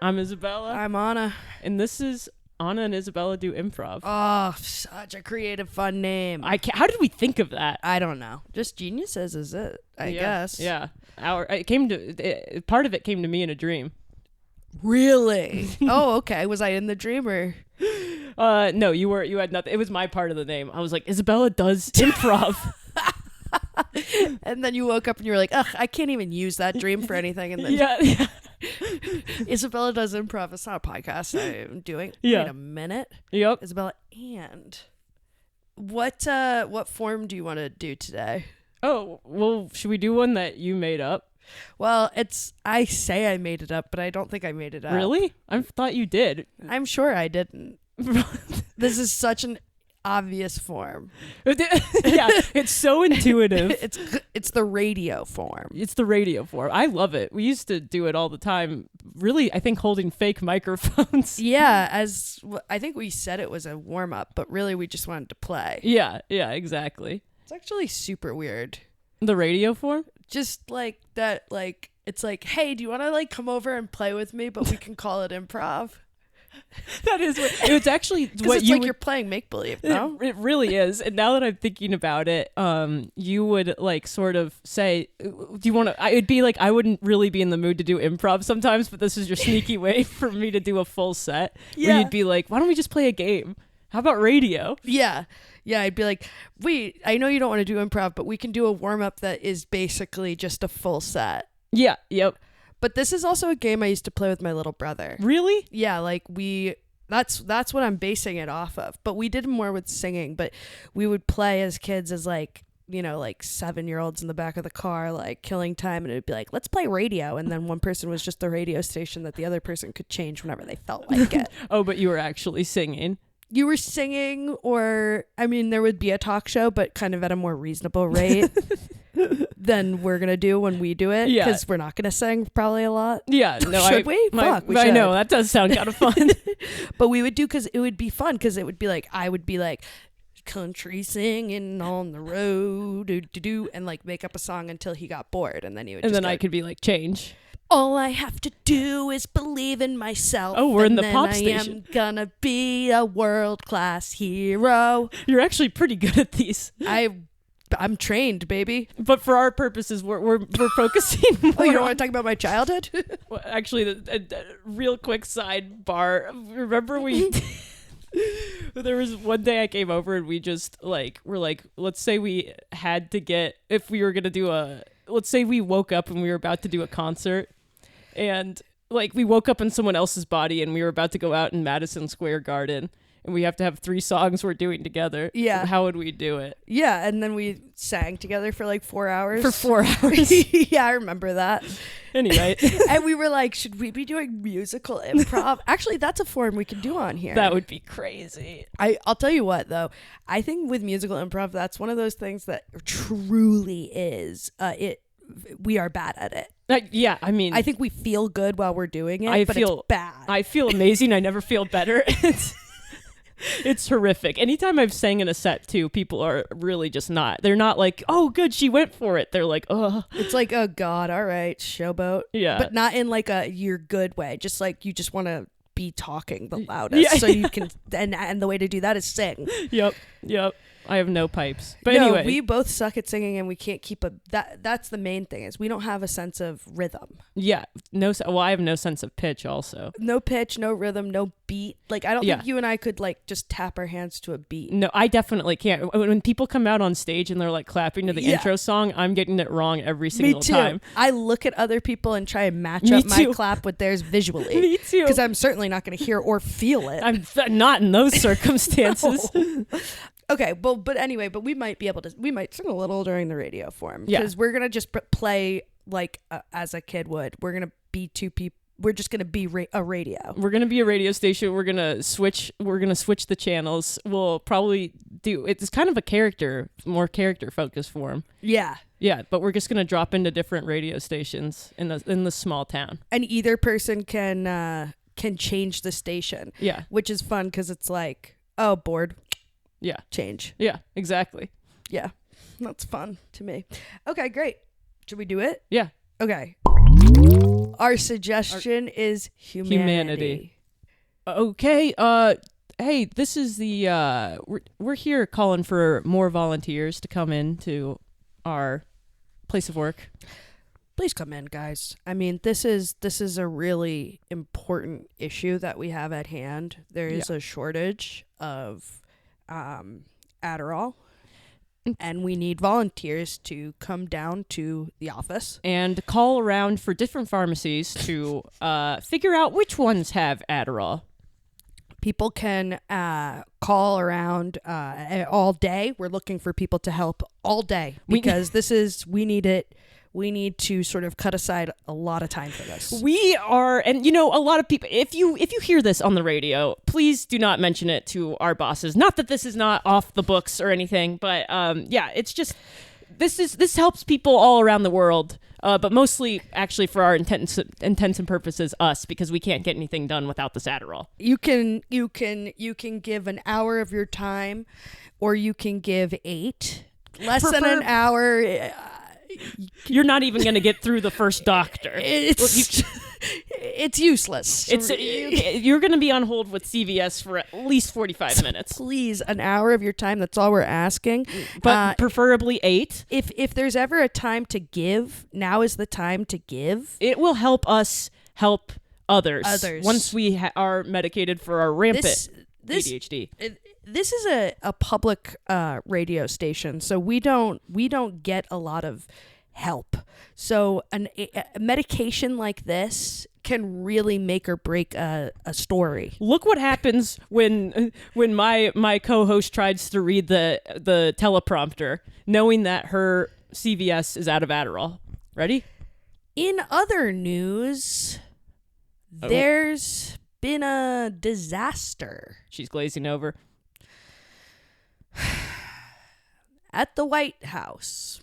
I'm Isabella. I'm Anna. And this is Anna and Isabella Do Improv. Oh, such a creative, fun name. How did we think of that? I don't know. Just geniuses is it, I guess. Yeah. Part of it came to me in a dream. Really? Oh, okay. Was I in the dream or? No, you had nothing. It was my part of the name. I was like, Isabella does improv. And then you woke up and you were like, ugh, I can't even use that dream for anything. And then yeah. Isabella Does Improv. It's not a podcast I'm doing. Yeah. Wait a minute. Yep. Isabella, and what form do you want to do today? Oh, well, should we do one that you made up? Well, I say I made it up, but I don't think I made it up. Really? I thought you did. I'm sure I didn't. This is such an obvious form. Yeah, it's so intuitive. It's the radio form. It's the radio form. I love it. We used to do it all the time. Really, I think holding fake microphones. Yeah, I think we said it was a warm up, but really we just wanted to play. Yeah, exactly. It's actually super weird. The radio form? Just like that, like it's like, hey, do you want to like come over and play with me? But we can call it improv. That is what it's actually what it's like you're playing make believe. No, it really is. And now that I'm thinking about it, you would like sort of say, "Do you want to?" It'd be like I wouldn't really be in the mood to do improv sometimes, but this is your sneaky way for me to do a full set. Yeah. Where you'd be like, "Why don't we just play a game? How about radio?" Yeah. I'd be like, I know you don't want to do improv, but we can do a warm up that is basically just a full set. Yeah. Yep. But this is also a game I used to play with my little brother. Really? Yeah, like that's what I'm basing it off of. But we did more with singing, but we would play as kids as like, you know, like 7-year-olds in the back of the car, like killing time, and it'd be like, let's play radio. And then one person was just the radio station that the other person could change whenever they felt like it. Oh, but you were actually singing. You were singing, or I mean, there would be a talk show, but kind of at a more reasonable rate than we're gonna do when we do it. Yeah, because we're not gonna sing probably a lot. Yeah, no, should we? Fuck, we should. I know that does sound kind of fun. But we would do, because it would be fun, because it would be like I would be like country singing on the road, do, and like make up a song until he got bored, and then he would. And then I could be like, change. All I have to do is believe in myself. Oh, we're in the then pop I station. am gonna be a world-class hero. You're actually pretty good at these. I'm trained, baby. But for our purposes, we're focusing more. Oh, you don't want to talk about my childhood? Well, actually, the real quick sidebar. Remember there was one day I came over and we just we're like, let's say we had to if we were gonna do let's say we woke up and we were about to do a concert. And like we woke up in someone else's body and we were about to go out in Madison Square Garden and we have to have 3 songs we're doing together. Yeah. How would we do it? Yeah, and then we sang together for like 4 hours. For 4 hours. Yeah, I remember that. Anyway. And we were like, should we be doing musical improv? Actually, that's a form we can do on here. That would be crazy. I'll tell you what, though. I think with musical improv, that's one of those things that truly is we are bad at it. Yeah, I mean, I think we feel good while we're doing it, but it's bad. I feel amazing. I never feel better. It's horrific. Anytime I've sang in a set too, people are really just not. They're not like, oh, good, she went for it. They're like, oh. It's like, oh God, all right, showboat. Yeah, but not in like a you're good way. Just like you just want to be talking the loudest, so you can. And the way to do that is sing. Yep. I have no pipes. But no, anyway. We both suck at singing and we can't keep that's the main thing, is we don't have a sense of rhythm. Yeah. Well, I have no sense of pitch also. No pitch, no rhythm, no beat. Like, I don't think you and I could like just tap our hands to a beat. No, I definitely can't. When people come out on stage and they're like clapping to the intro song, I'm getting it wrong every single time. I look at other people and try and match up my clap with theirs visually. Me too. Because I'm certainly not going to hear or feel it. I'm not in those circumstances. No. Okay, well, but anyway, we might sing a little during the radio form, because we're going to just play like as a kid would. We're going to be 2 people. We're just going to be a radio. We're going to be a radio station. We're going to switch the channels. We'll probably it's kind of a more character focused form. Yeah. Yeah, but we're just going to drop into different radio stations in the small town. And either person can change the station. Yeah. Which is fun, because it's like, oh, bored. Yeah. Change. Yeah, exactly. Yeah. That's fun to me. Okay, great. Should we do it? Yeah. Okay. Our suggestion is humanity. Okay. Hey, this is the we're here calling for more volunteers to come into our place of work. Please come in, guys. I mean, this is a really important issue that we have at hand. There is a shortage of Adderall, and we need volunteers to come down to the office and call around for different pharmacies to figure out which ones have Adderall. People can call around all day. We're looking for people to help all day because we need it. We need to sort of cut aside a lot of time for this. We are, and a lot of people, if you hear this on the radio, please do not mention it to our bosses. Not that this is not off the books or anything, but it's just, this helps people all around the world, but mostly actually for our intents and purposes, us, because we can't get anything done without this Adderall. You can give an hour of your time, or you can give 8. Less than an hour. You're not even going to get through the first doctor. It's useless. You're going to be on hold with CVS for at least 45 minutes. Please, an hour of your time. That's all we're asking. But preferably 8. If there's ever a time to give, now is the time to give. It will help us help others. Once we are medicated for our rampant ADHD. This is a public radio station, so we don't get a lot of help. So a medication like this can really make or break a story. Look what happens when my co-host tries to read the teleprompter, knowing that her CVS is out of Adderall. Ready? In other news, there's been a disaster. She's glazing over. At the White House.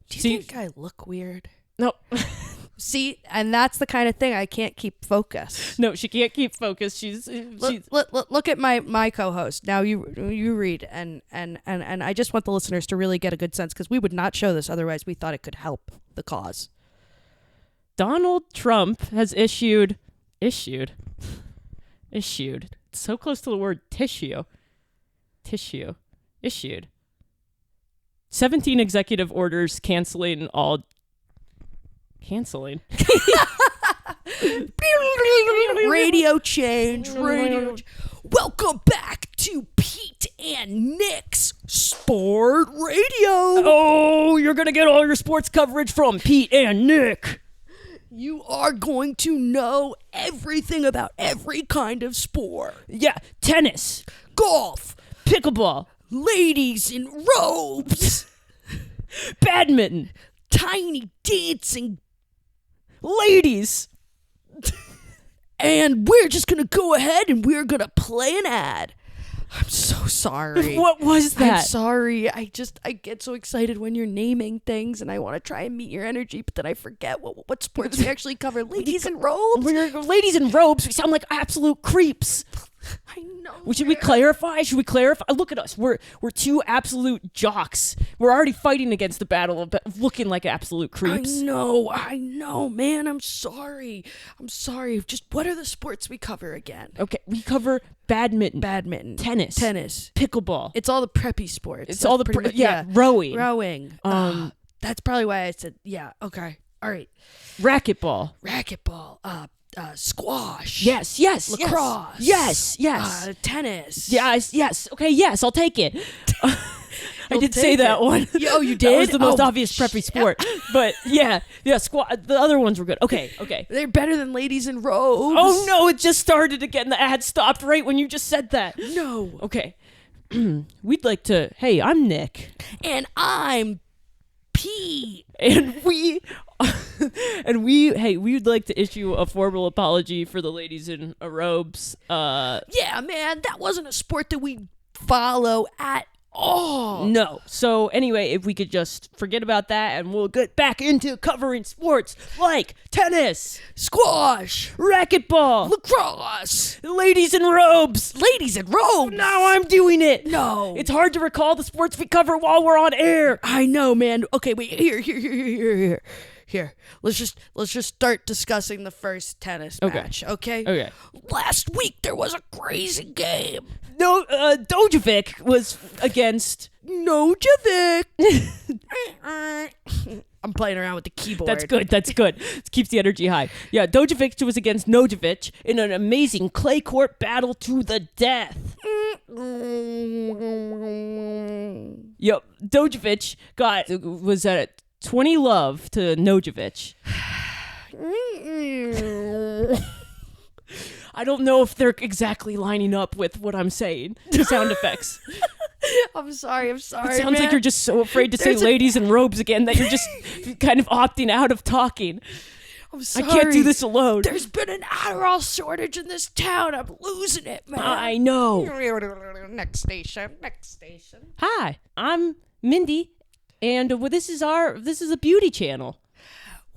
Do you think I look weird? No. See, and that's the kind of thing I can't keep focused. No, she can't keep focused. She's look at my co-host. Now you read, and I just want the listeners to really get a good sense, because we would not show this otherwise. We thought it could help the cause. Donald Trump has issued. So close to the word tissue. Issued 17 executive orders canceling. Radio change. Welcome back to Pete and Nick's Sport Radio. Oh, you're gonna get all your sports coverage from Pete and Nick. You are going to know everything about every kind of sport. Yeah, tennis, golf, pickleball, ladies in robes, badminton, tiny dancing ladies. And we're just going to go ahead and we're going to play an ad. I'm so sorry. What was that? I'm sorry. I get so excited when you're naming things, and I want to try and meet your energy, but then I forget what sports we actually cover. Ladies in robes? Ladies in robes. We sound like absolute creeps. I know. Should we clarify? Look at us. We're two absolute jocks. We're already fighting against the battle of looking like absolute creeps. I know, man. I'm sorry. Just what are the sports we cover again? Okay, we cover badminton, tennis, pickleball. It's all the preppy sports. It's all the rowing. That's probably why I said okay. All right. Racquetball. Squash. Yes. Lacrosse. Yes. Tennis. Yes. Okay, yes, I'll take it. I did say that one. Oh, you did? That was the most obvious preppy sport. But yeah, the other ones were good. Okay. They're better than ladies in robes. Oh no, it just started again. The ad stopped right when you just said that. No. Okay. We'd like to, hey, I'm Nick. And I'm Pete. And we'd like to issue a formal apology for the ladies in robes. Yeah, man, that wasn't a sport that we follow at all. No. So anyway, if we could just forget about that and we'll get back into covering sports like tennis, squash, racquetball, lacrosse, ladies in robes. Now I'm doing it. No. It's hard to recall the sports we cover while we're on air. I know, man. Okay, wait, here. Here, let's just start discussing the first tennis match, okay? Okay. Last week there was a crazy game. No, Dojovic was against... Nojovic. I'm playing around with the keyboard. That's good. It keeps the energy high. Yeah, Dojovic was against Nojovic in an amazing clay court battle to the death. Yep, Dojovic was at 20 love to Nojovic. I don't know if they're exactly lining up with what I'm saying. The sound effects. I'm sorry. It sounds man. like you're just so afraid to say ladies in robes again that you're just kind of opting out of talking. I'm sorry. I can't do this alone. There's been an Adderall shortage in this town. I'm losing it, man. I know. Next station. Hi, I'm Mindy, and this is a beauty channel.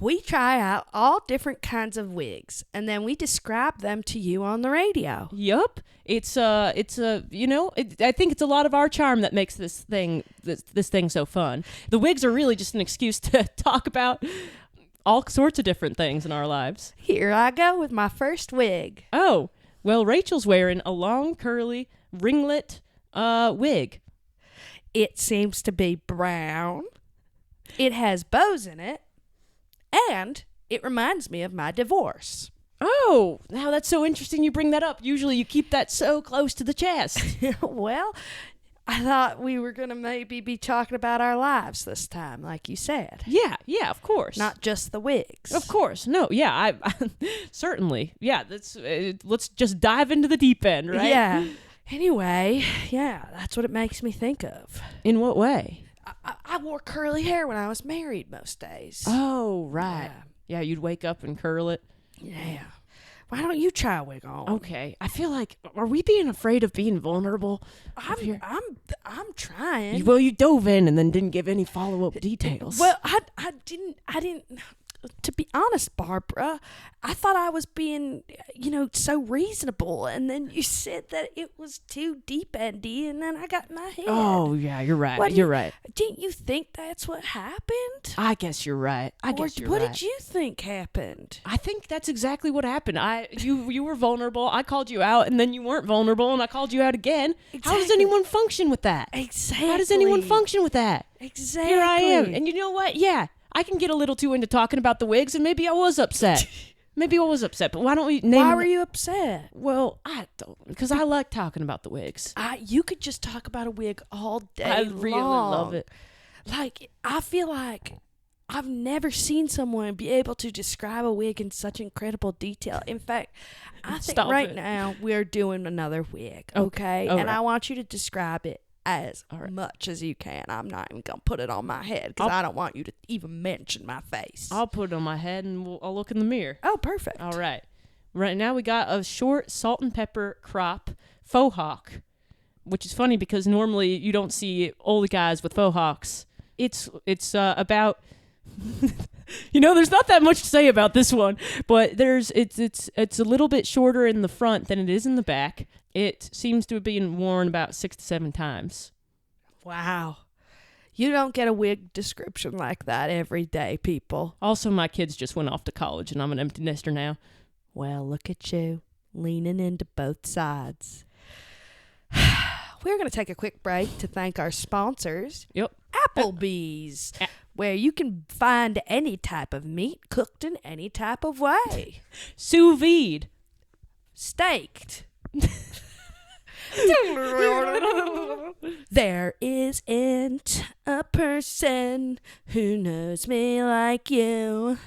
We try out all different kinds of wigs, and then we describe them to you on the radio. Yup. I think it's a lot of our charm that makes this thing so fun. The wigs are really just an excuse to talk about all sorts of different things in our lives. Here I go with my first wig. Oh, well, Rachel's wearing a long, curly, ringlet wig. It seems to be brown. It has bows in it. And it reminds me of my divorce. Oh, now that's so interesting you bring that up. Usually you keep that so close to the chest. Well, I thought we were going to maybe be talking about our lives this time, like you said. Yeah, of course. Not just the wigs. Of course. No, yeah, I certainly. Yeah, let's just dive into the deep end, right? Yeah. Anyway, yeah, that's what it makes me think of. In what way? I wore curly hair when I was married most days. Oh, right. Yeah, you'd wake up and curl it. Yeah. Why don't you try a wig on? Okay. I feel like, are we being afraid of being vulnerable? I'm trying. Well, you dove in and then didn't give any follow-up details. Well, I didn't. To be honest, Barbara, I thought I was being, so reasonable, and then you said that it was too deep-endy, and then I got in my head. Oh, yeah, you're right. You're right. Didn't you think that's what happened? I guess you're right. What did you think happened? I think that's exactly what happened. You were vulnerable. I called you out, and then you weren't vulnerable, and I called you out again. Exactly. How does anyone function with that? Exactly. How does anyone function with that? Exactly. Here I am. And you know what? Yeah, I can get a little too into talking about the wigs, and maybe I was upset. But why don't we name... Why were you upset? Well, I don't, because I like talking about the wigs. You could just talk about a wig all day I long. really love it. Like, I feel like I've never seen someone be able to describe a wig in such incredible detail. In fact, I think now we're doing another wig, okay? And I want you to describe it as much as you can. I'm not even going to put it on my head because I don't want you to even mention my face. I'll put it on my head and I'll look in the mirror. Oh, perfect. All right. Right now we got a short salt and pepper crop faux hawk, which is funny because normally you don't see old guys with faux hawks. It's about... there's not that much to say about this one, but it's a little bit shorter in the front than it is in the back. It seems to have been worn about 6 to 7 times. Wow. You don't get a wig description like that every day, people. Also, my kids just went off to college, and I'm an empty nester now. Well, look at you, leaning into both sides. We're going to take a quick break to thank our sponsors. Yep. Applebee's, where you can find any type of meat cooked in any type of way. Sous vide. Staked. There isn't a person who knows me like you.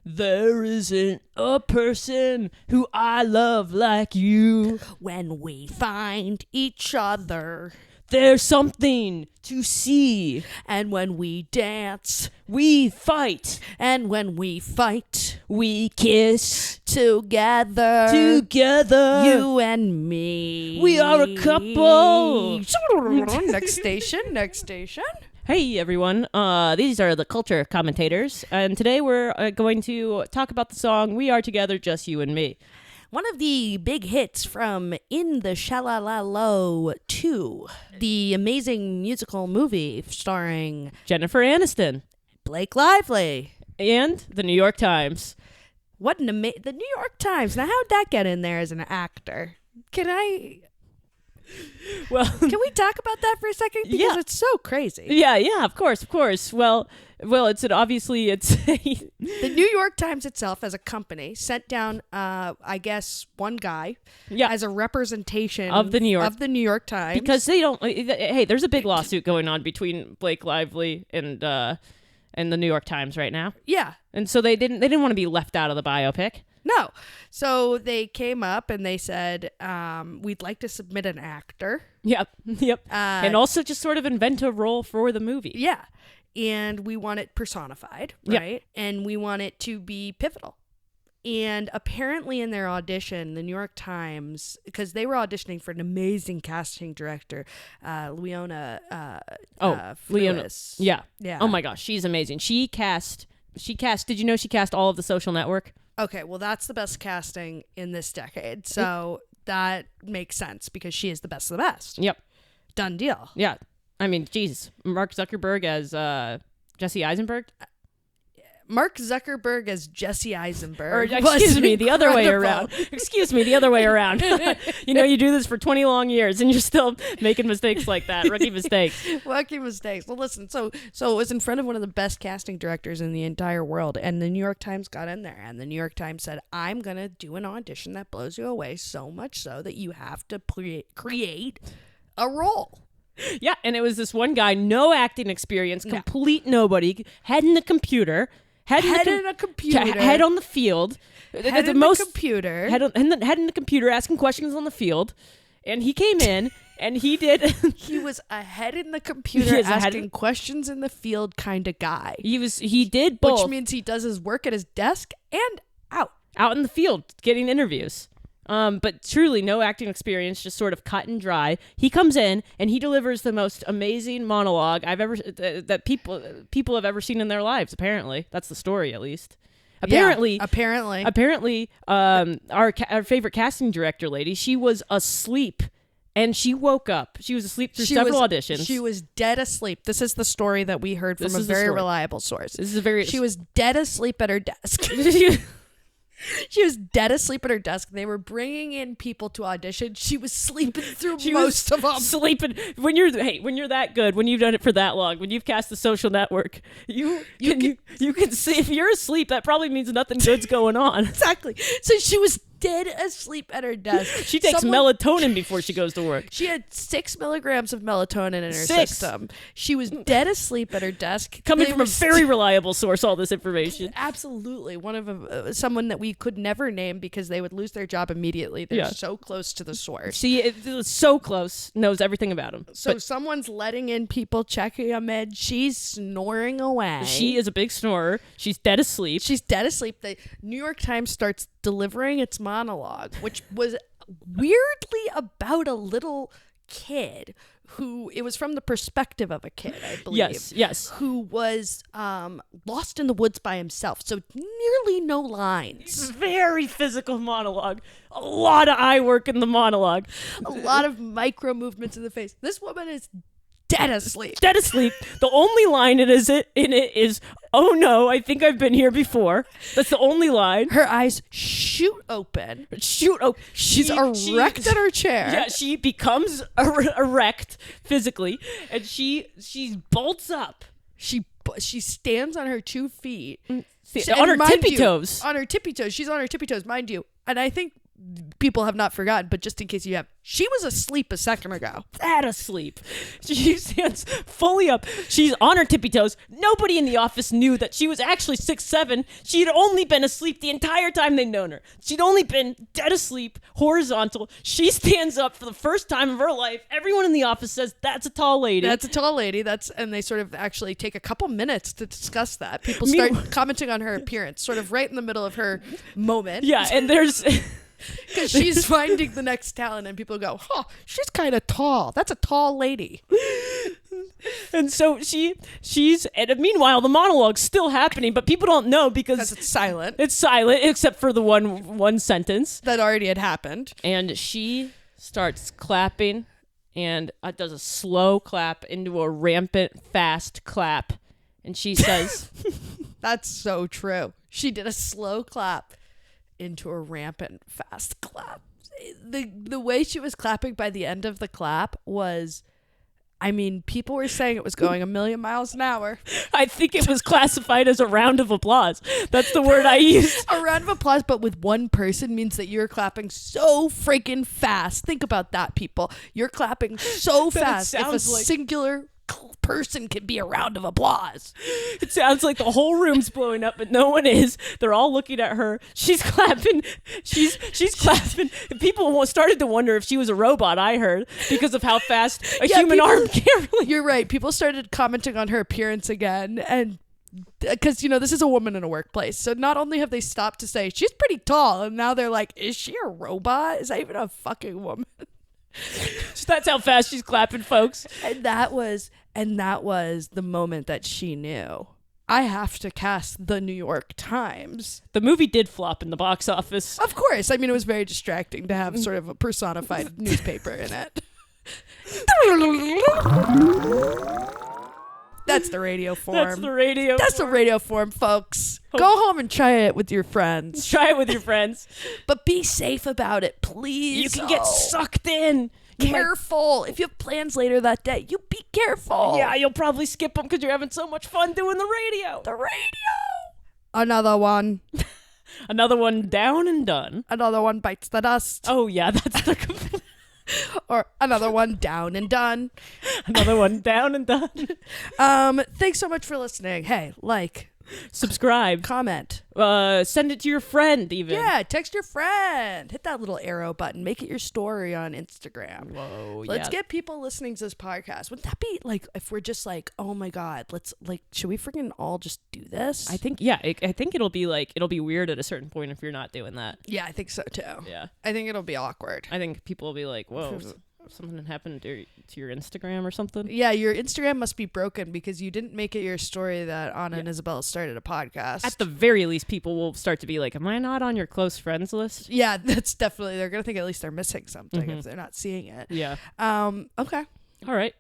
There isn't a person who I love like you. When we find each other, there's something to see. And when we dance, we fight. And when we fight, we kiss. Together, you and me. We are a couple. Next station. Hey everyone, these are the culture commentators, and today we're going to talk about the song We Are Together, Just You and Me. One of the big hits from In the Shalala-Lo 2, the amazing musical movie starring Jennifer Aniston, Blake Lively, And the New York Times. What the New York Times. Now, how'd that get in there as an actor? Well, Can we talk about that for a second? Because it's so crazy. Yeah, of course. Well, obviously it's The New York Times itself, as a company, sent down, I guess, one guy as a representation of the New York Times, because they don't. Hey, there's a big lawsuit going on between Blake Lively and the New York Times right now. Yeah, and so they didn't want to be left out of the biopic. No. So they came up and they said, we'd like to submit an actor. Yep. And also just sort of invent a role for the movie. Yeah. And we want it personified, right? And we want it to be pivotal. And apparently in their audition, the New York Times, because they were auditioning for an amazing casting director, Leona Lewis. Yeah. Oh my gosh, she's amazing. She cast, did you know she cast all of The Social Network? Okay, well, that's the best casting in this decade. So that makes sense because she is the best of the best. Yep. Done deal. Yeah. I mean, geez. Mark Zuckerberg as Jesse Eisenberg? Mark Zuckerberg as Jesse Eisenberg. Or, excuse me, the other way around. Excuse me, the other way around. You do this for 20 long years and you're still making mistakes like that. Rookie mistakes. Rookie mistakes. Well, listen, so it was in front of one of the best casting directors in the entire world, and the New York Times got in there, and the New York Times said, I'm going to do an audition that blows you away, so much so that you have to create a role. Yeah, and it was this one guy, no acting experience, complete nobody, head in the computer. Head in a computer. Head on the field. Head in the computer. Head in the computer, asking questions on the field. And he came in, and he did. He was a head in the computer, asking questions in the field kind of guy. He did both. Which means he does his work at his desk and out in the field, getting interviews. But truly no acting experience, just sort of cut and dry. He comes in and he delivers the most amazing monologue that people have ever seen in their lives. Apparently, that's the story, at least. Apparently, our favorite casting director lady, she was asleep. And she woke up. She was asleep through several auditions. She was dead asleep. This is the story that we heard from a very reliable source. She was dead asleep at her desk. She was dead asleep at her desk. They were bringing in people to audition. She was sleeping through most of them. Sleeping. When you're that good, when you've done it for that long, when you've cast The Social Network, you can see if you're asleep, that probably means nothing good's going on. Exactly. So she was dead asleep at her desk. She takes melatonin before she goes to work. She had 6 milligrams of melatonin in her system. She was dead asleep at her desk. Coming from a very reliable source, all this information. Absolutely. One of someone that we could never name because they would lose their job immediately. They're so close to the source. See, it's so close, knows everything about him. So someone's letting in people, checking them in. She's snoring away. She is a big snorer. She's dead asleep. The New York Times starts delivering its monologue, which was weirdly about a little kid who, it was from the perspective of a kid, I believe. Yes. Who was lost in the woods by himself. So nearly no lines. Very physical monologue. A lot of eye work in the monologue. A lot of micro movements in the face. This woman is dead asleep. Dead asleep. The only line in it is, oh no, I think I've been here before. That's the only line. Her eyes shoot open. She's erect in her chair. Yeah, she becomes erect physically, and she bolts up. She stands on her 2 feet. On her tippy toes. On her tippy toes. She's on her tippy toes, mind you. And I think people have not forgotten, but just in case you have, she was asleep a second ago. That asleep. She stands fully up. She's on her tippy toes. Nobody in the office knew that she was actually 6'7". She had only been asleep the entire time they'd known her. She'd only been dead asleep, horizontal. She stands up for the first time of her life. Everyone in the office says, that's a tall lady. That's a tall lady. And they sort of actually take a couple minutes to discuss that. People start commenting on her appearance, sort of right in the middle of her moment. Yeah, and there's... Because she's finding the next talent, and people go, she's kind of tall. That's a tall lady. And so and meanwhile, the monologue's still happening, but people don't know because it's silent. It's silent, except for the one sentence. That already had happened. And she starts clapping and does a slow clap into a rampant, fast clap. And she says, That's so true. She did a slow clap into a rampant fast clap. The way she was clapping by the end of the clap was, I mean, people were saying it was going 1,000,000 miles an hour. I think it was classified as a round of applause. That's the word I used. A round of applause, but with one person means that you're clapping so freaking fast. Think about that, people. You're clapping so fast. If a singular person can be a round of applause. It sounds like the whole room's blowing up, but no one is. They're all looking at her. She's clapping. She's clapping. And people started to wonder if she was a robot, I heard, because of how fast a human arm can really. You're right. People started commenting on her appearance again, and because, you know, this is a woman in a workplace. So not only have they stopped to say, she's pretty tall, and now they're like, is she a robot? Is that even a fucking woman? That's how fast she's clapping, folks. And that was the moment that she knew, I have to cast the New York Times. The movie did flop in the box office. Of course. I mean, it was very distracting to have sort of a personified newspaper in it. That's the radio form. That's the radio form, folks. Go home and try it with your friends. Try it with your friends. But be safe about it, please. You can get sucked in. Careful. If you have plans later that day, you be careful. Yeah, you'll probably skip them because you're having so much fun doing the radio. Another one. Another one down and done. Another one bites the dust. Oh, yeah, that's the... Or another one down and done. Another one down and done. Thanks so much for listening. Hey, subscribe, comment, send it to your friend even. Yeah, text your friend. Hit that little arrow button. Make it your story on Instagram. Whoa, Let's get people listening to this podcast. Wouldn't that be like, if we're just like, oh my God, should we freaking all just do this? I think, yeah, I think it'll be weird at a certain point if you're not doing that. Yeah, I think so too. Yeah. I think it'll be awkward. I think people will be like, whoa, something happened to your Instagram or something. Yeah, your Instagram must be broken because you didn't make it your story that Anna and Isabella started a podcast. At the very least, people will start to be like, am I not on your close friends list? Yeah, that's definitely, they're going to think at least they're missing something if they're not seeing it. Yeah. Okay. All right.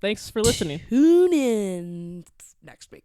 Thanks for listening. Tune in next week.